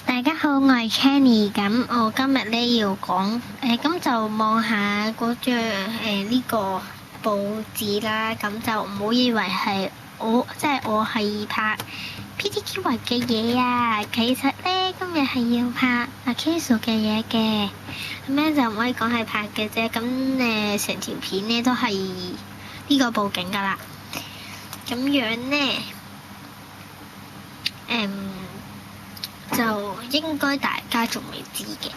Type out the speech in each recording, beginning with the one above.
大家好，我係 Kenny。咁我今日咧要講咁就望下嗰張呢個報紙啦。咁就唔好以為係我係拍 PTQ 嘅嘢啊。其實咧今日係要拍阿 Kisu 嘅嘢嘅，咁樣就唔可以講係拍嘅啫。咁成條片咧都係呢個佈景噶啦。咁樣咧就應該大家仲未知嘅，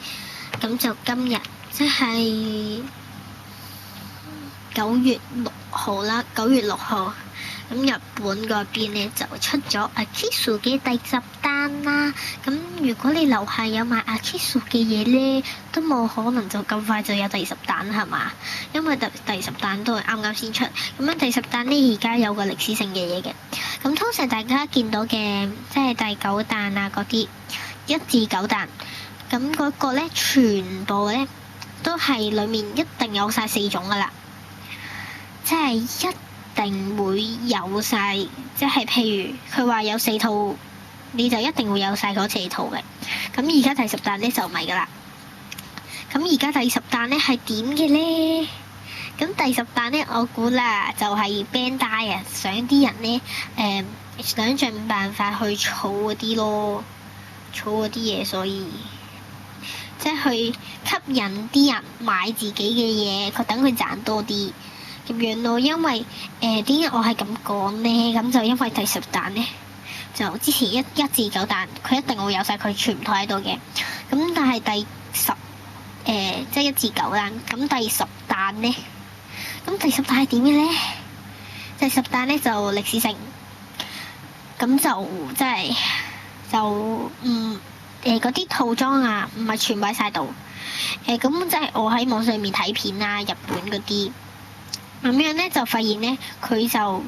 咁就今日即係9月6號啦。9月6號，咁日本嗰邊咧就出咗阿 Kisu 嘅第10彈啦。咁如果你樓下有買阿 Kisu 嘅嘢咧，都冇可能就咁快就有第10彈係嘛？因為第10彈都係啱啱先出。咁樣第10彈咧而家有個歷史性嘅嘢嘅。咁通常大家見到嘅即係第9彈啊嗰啲1至9彈，咁嗰個咧全部咧都係裡面一定有晒4種噶啦，即係一定會有晒，即係譬如佢話有4套，你就一定會有晒嗰4套嘅。咁而家第10彈咧就唔係噶啦。咁而家第10彈咧係點嘅咧？咁第10彈咧，我估啦，就係 Bandai 啊，想啲人咧想盡辦法去儲嗰啲咯，儲嗰啲嘢，所以即係去吸引啲人買自己嘅嘢，佢等佢賺多啲咁樣咯。因為點解我係咁講咧？咁就因為第10彈咧，就之前一至9彈，佢一定會有晒佢全套喺度嘅。咁但係第10即係1至9彈，咁第10彈咧。咁第10彈係點嘅咧？第10彈咧就歷史性，咁就即係就嗰啲套裝啊，唔係全部喺晒度。咁即係我喺網上面睇片啊，日本嗰啲咁樣咧，就發現咧佢就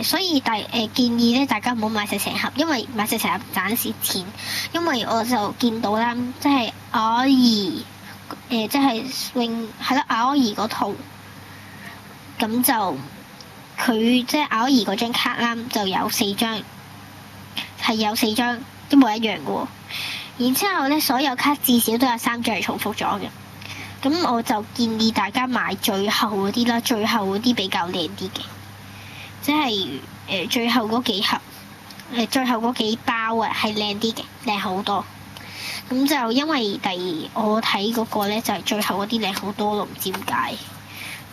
所以建議咧大家唔好買晒成盒，因為買晒成盒盞蝕錢。因為我就見到啦，即係阿姨即係係咯，阿姨嗰套。咁就佢即係阿姨嗰張卡啦，就有4張，係有4張一模一樣嘅喎。然之後咧，所有卡至少都有3張係重複咗嘅。咁我就建議大家買最後嗰啲啦，最後嗰啲比較靚啲嘅，即係最後嗰幾盒，最後嗰幾包啊係靚啲嘅，靚好多。咁就因為我睇嗰個咧就係最後嗰啲靚好多咯，唔知點解。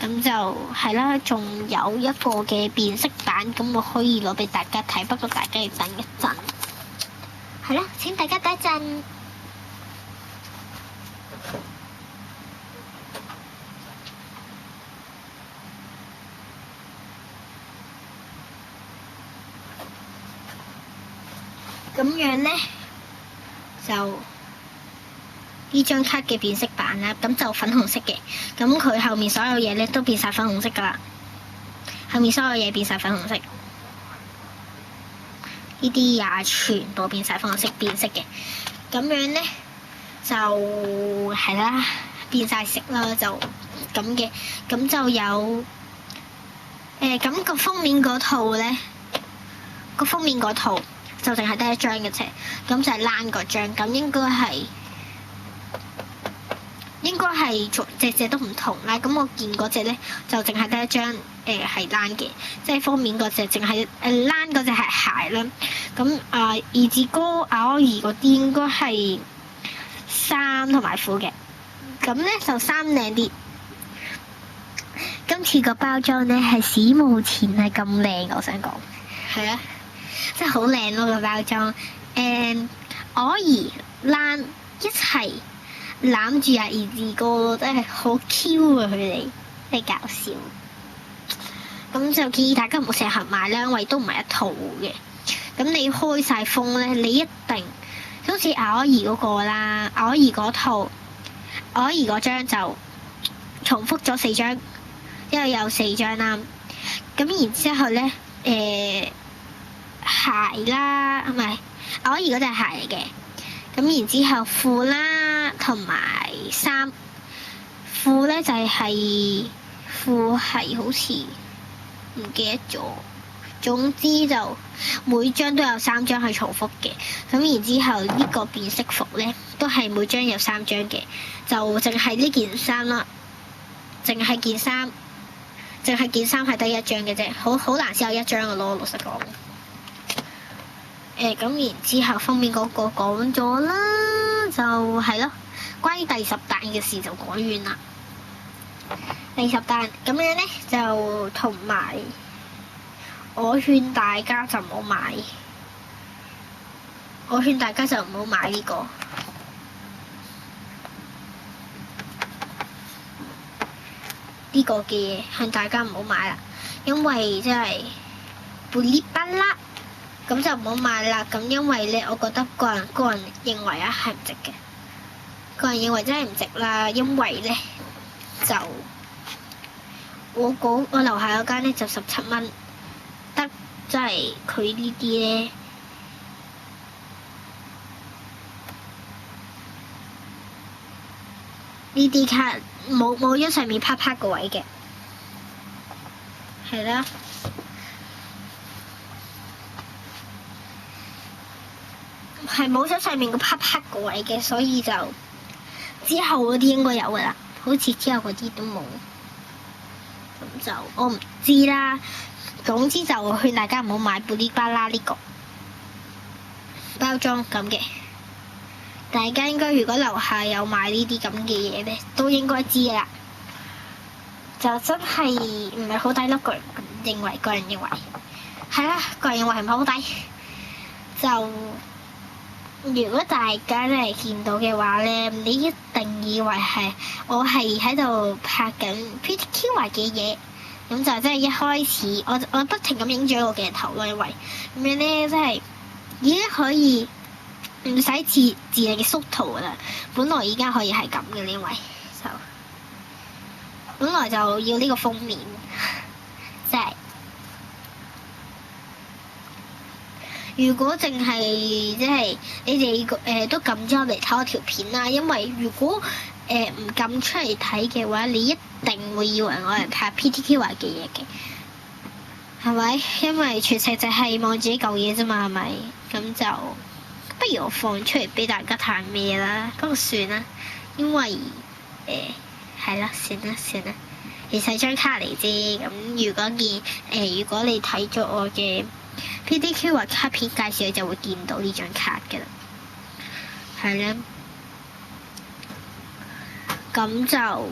咁就係啦，仲有一個嘅變色版，咁我可以攞俾大家睇，不過大家要等一陣。係啦，請大家等一陣。咁樣咧就呢張卡嘅變色版啦，咁就粉紅色嘅，咁佢後面所有嘢咧都變晒粉紅色噶啦，後面所有嘢變晒粉紅色，呢啲也全部變晒粉紅色變色嘅，咁樣咧就係啦，變晒色啦，就咁嘅，咁就有咁個封面嗰套咧，個封面嗰套就淨係得1張嘅啫，咁就係爛嗰張，咁應該係隻都唔同啦。咁我見嗰隻咧就淨係得1張係爛嘅，即係封面嗰隻淨係爛嗰隻係鞋啦。咁二字哥阿姨嗰啲應該係衫同埋褲嘅。咁咧就衫靚啲。今次個包裝咧係史無前例咁靚，我想講係啊，真係好靚咯個包裝。阿姨爛一齊攬住阿二字哥咯，真係好 Q 啊！佢哋真係搞笑。咁就建議大家唔好成盒買啦，因為都唔係一套嘅。咁你開晒封咧，你一定好似阿姨嗰個啦，阿姨嗰套，阿姨嗰張就重複咗4張，因為有4張啦。咁然之後咧，鞋啦，唔係阿姨嗰隻鞋嚟嘅。咁然之後褲啦，同埋衫，褲咧就係褲係好似唔記得咗，總之就每張都有3張係重複嘅。咁然之後呢個變色服咧都係每張有3張嘅，就淨係呢件衫啦，淨係件衫係得1張嘅啫，好難先有1張嘅咯，老實講。咁然之後封面嗰個講咗啦，就係咯，關於第10彈嘅事就講完啦。第10彈咁樣咧就同埋，我勸大家就唔好買，呢個。呢個嘅嘢向大家唔好買啦，因為真係噼哩啪啦，咁就唔好買啦。咁因為咧，我覺得個人認為啊係唔值嘅，個人認為真係唔值啦。因為咧就我樓下嗰間咧就17蚊，得即係佢呢啲咧。呢啲卡冇咗上面啪啪個位嘅，係啦，係冇咗上面個啪啪個位嘅，所以就之後嗰啲應該有噶啦，好似之後嗰啲都冇，咁就我唔知啦。總之就勸大家唔好買噼哩啪啦呢個包裝咁嘅。大家應該如果樓下有買呢啲咁嘅嘢咧，都應該知啦。就真係唔係好抵咯，個人認為係啦，個人認為唔係好抵。就如果大家真係見到嘅話咧，你一定以為係我係喺度拍緊 PTQ 嘅嘢，咁就真係一開始我不停咁影住個鏡頭咯，因為咁樣咧真係已經可以。唔使自力嘅縮圖噶啦，本來而家可以係咁嘅，因為就本來就要呢個封面，即係如果淨係即係你哋都撳咗入嚟睇我條片啦，因為如果唔撳出嚟睇嘅話，你一定會以為我係拍 PTQ 嘅嘢嘅，係咪？因為全世界係望自己嚿嘢啫嘛，係咪？咁就。不如我放出嚟俾大家睇咩啦，咁就算啦，因為係啦，算啦，其實係張卡嚟啫。咁如果你睇咗我嘅 PTQ 或卡片介紹，你就會見到呢張卡㗎啦，係啦。咁就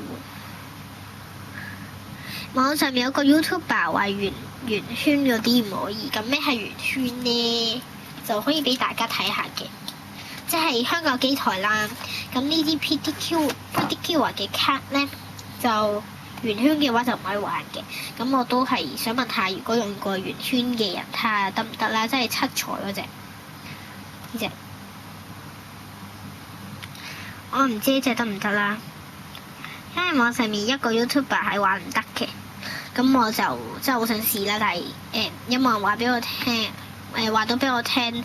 網上面有個 YouTuber 話圓圈嗰啲唔可以，咁咩係圓圈呢？就可以俾大家睇下嘅，即係香港機台啦。咁呢啲 PTQ 嘅卡咧，就圓圈嘅話就唔可以玩嘅。咁我都係想問下，如果用過圓圈嘅人，睇下得唔得啦？即係七彩嗰隻呢隻，我唔知呢隻得唔得啦。因為網上面一個 YouTuber 係話唔得嘅，咁我就真係好想試啦。但係有冇人話俾我聽？話到俾我聽，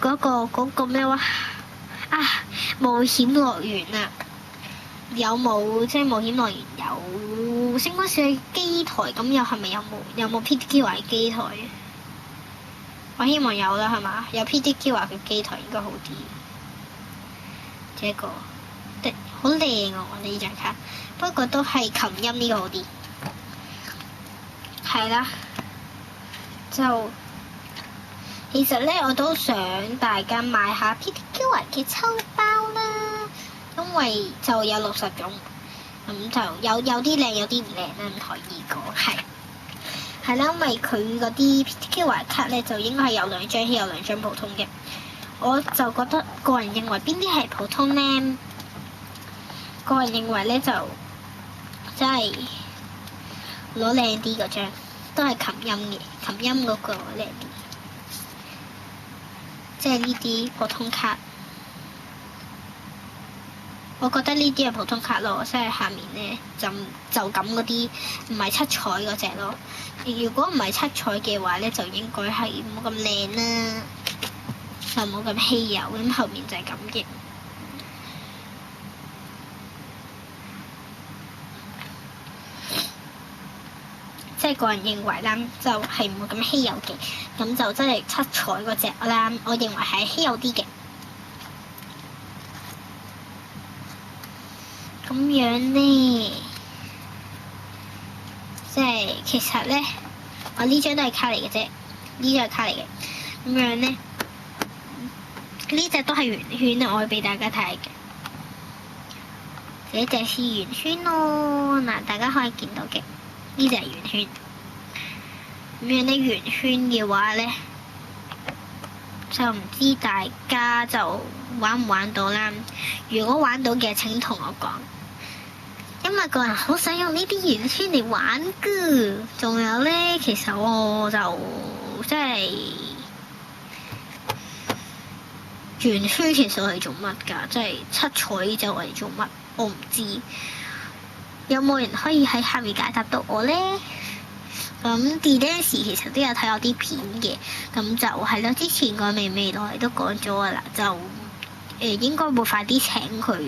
嗰個咩話啊？冒險樂園啊，有冇即係冒險樂園有星光少女機台？咁又係咪有冇 PTQ 嘅機台？我希望有啦，係嘛？有 PTQ 嘅機台應該好啲。這個好靚啊！我呢張卡，不過都係琴音呢個好啲。係啦。就其實咧，我都想大家買下 PTQ 嘅抽包啦，因為就有60種，咁就有啲靚，有啲唔靚啦，唔可以講係啦，因為佢嗰啲 PTQ 卡咧就應該係有2張稀有2張普通嘅，我就覺得個人認為邊啲係普通咧？個人認為咧就真係攞靚啲嗰張。都係琴音嘅，琴音嗰個靚啲，即係呢啲普通卡。我覺得呢啲係普通卡咯，即係下面咧就咁嗰啲，唔係七彩嗰隻咯。如果唔係七彩嘅話咧，就應該係冇咁靚啦，就冇咁稀有。咁後面就係咁嘅。即係個人認為啦，就係唔會咁稀有嘅，咁就真係七彩嗰隻啦，我認為係稀有啲嘅。咁樣呢，即係其實咧，我呢張都係卡嚟嘅啫，呢張係卡嚟嘅。咁樣咧，呢隻都係圓圈啊，我會俾大家睇嘅。呢隻是圓圈咯，嗱，大家可以見到嘅，呢隻係圓圈。咁樣咧，圓圈嘅話咧，就唔知大家就玩唔玩到啦。如果玩到嘅，請同我講。因為個人好想用呢啲圓圈嚟玩㗎。仲有咧，其實我就即係圓圈其實係做乜㗎？即係七彩就係做乜？我唔知。有冇人可以喺下面解答到我咧？咁 D-Dance 其實都有睇我啲片嘅，咁就係咯。之前個未來都講咗㗎啦，就應該會快啲請佢。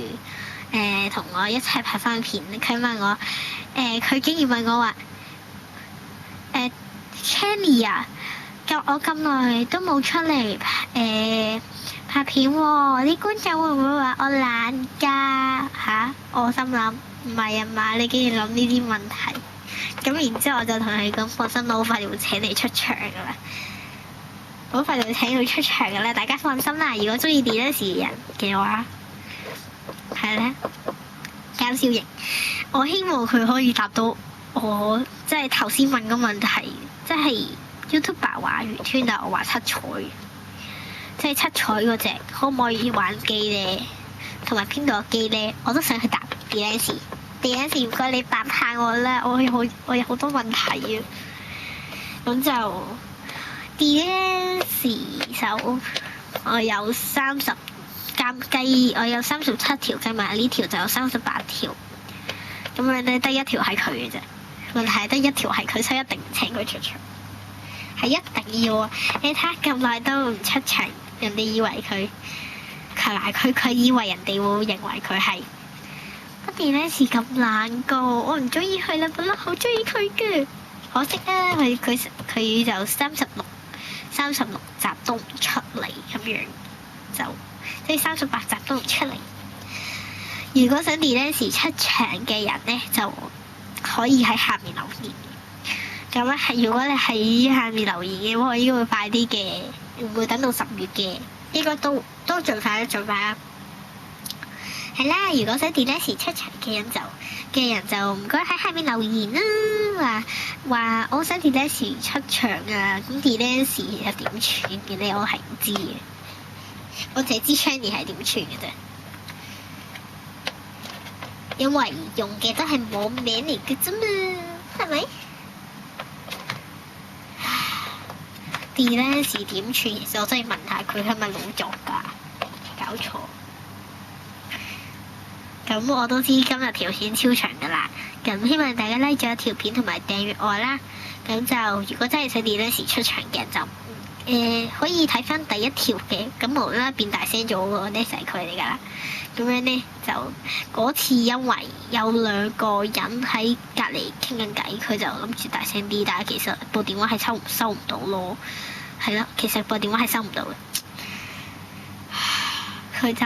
同我一齊拍翻片，佢問我，佢竟然問我話，Channy 啊，我咁耐都冇出嚟拍片喎，啲觀眾會唔會話我懶㗎？嚇，我心諗唔係啊嘛，你竟然諗呢啲問題，咁然之後我就同佢講，放心啦，好快就會請你出場㗎啦，好快就會請你出場㗎啦，大家放心啦，如果中意 D-Dance 嘅人嘅話。係咧，搞笑型。我希望佢可以答到我即係頭先問個問題，即係 YouTuber 話圓圈，但我話七彩，即係七彩嗰隻可唔可以玩機咧？同埋邊度有機咧？我都想去答 D-Dance，唔該你答下我啦，我有好多問題啊。咁就 D-Dance 手，我有30。我有37條，計埋呢條就有38條。咁樣咧，得一條係佢嘅啫。問題係得一條係佢，所以一定唔請佢出場。係一定要啊！你睇下咁耐都唔出場，人哋以為佢以為人哋會認為佢係D-Dance咁懶個，我唔中意佢啦，本來好中意佢嘅，可惜啊，佢就36集都唔出嚟咁樣就。即係38集都唔出嚟。如果想 D-Dance 出場嘅人咧，就可以喺下面留言。咁咧係，如果你喺下面留言嘅話，應該會快啲嘅，唔會等到10月嘅，應該都盡快啦。係啦，如果想 D-Dance 出場嘅人就唔該喺下面留言啦，話我想 D-Dance 出場啊。咁 D-Dance 其實點串嘅咧，我係唔知嘅。我淨係知 Channy 係點串嘅啫，因為用嘅都係網名嚟嘅啫嘛，係咪？D-Dance 點串？其實我真係問下佢係咪老作㗎？搞錯。咁我都知今日條片超長㗎啦，咁希望大家 like 咗條片同埋訂閱我啦。咁就如果真係想 D-Dance 出場嘅人就可以睇翻第一條嘅，咁無啦啦變大聲咗喎，呢就係佢嚟㗎啦。咁樣咧就嗰次因為有2個人喺隔離傾緊偈，佢就諗住大聲啲，但係其實部電話係收唔到咯。係咯，其實部電話係收唔到嘅。佢就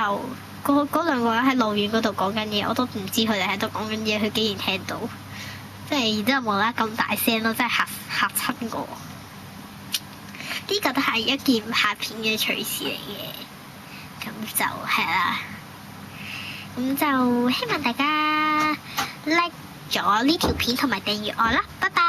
嗰2個人喺路遠嗰度講緊嘢，我都唔知佢哋喺度講緊嘢，佢竟然聽到，即係然之後無啦啦咁大聲咯，真係嚇親我。呢個都係一件拍片嘅趣事嚟嘅，咁就係啦。咁就希望大家 like 咗呢條片同埋訂閱我啦，拜拜。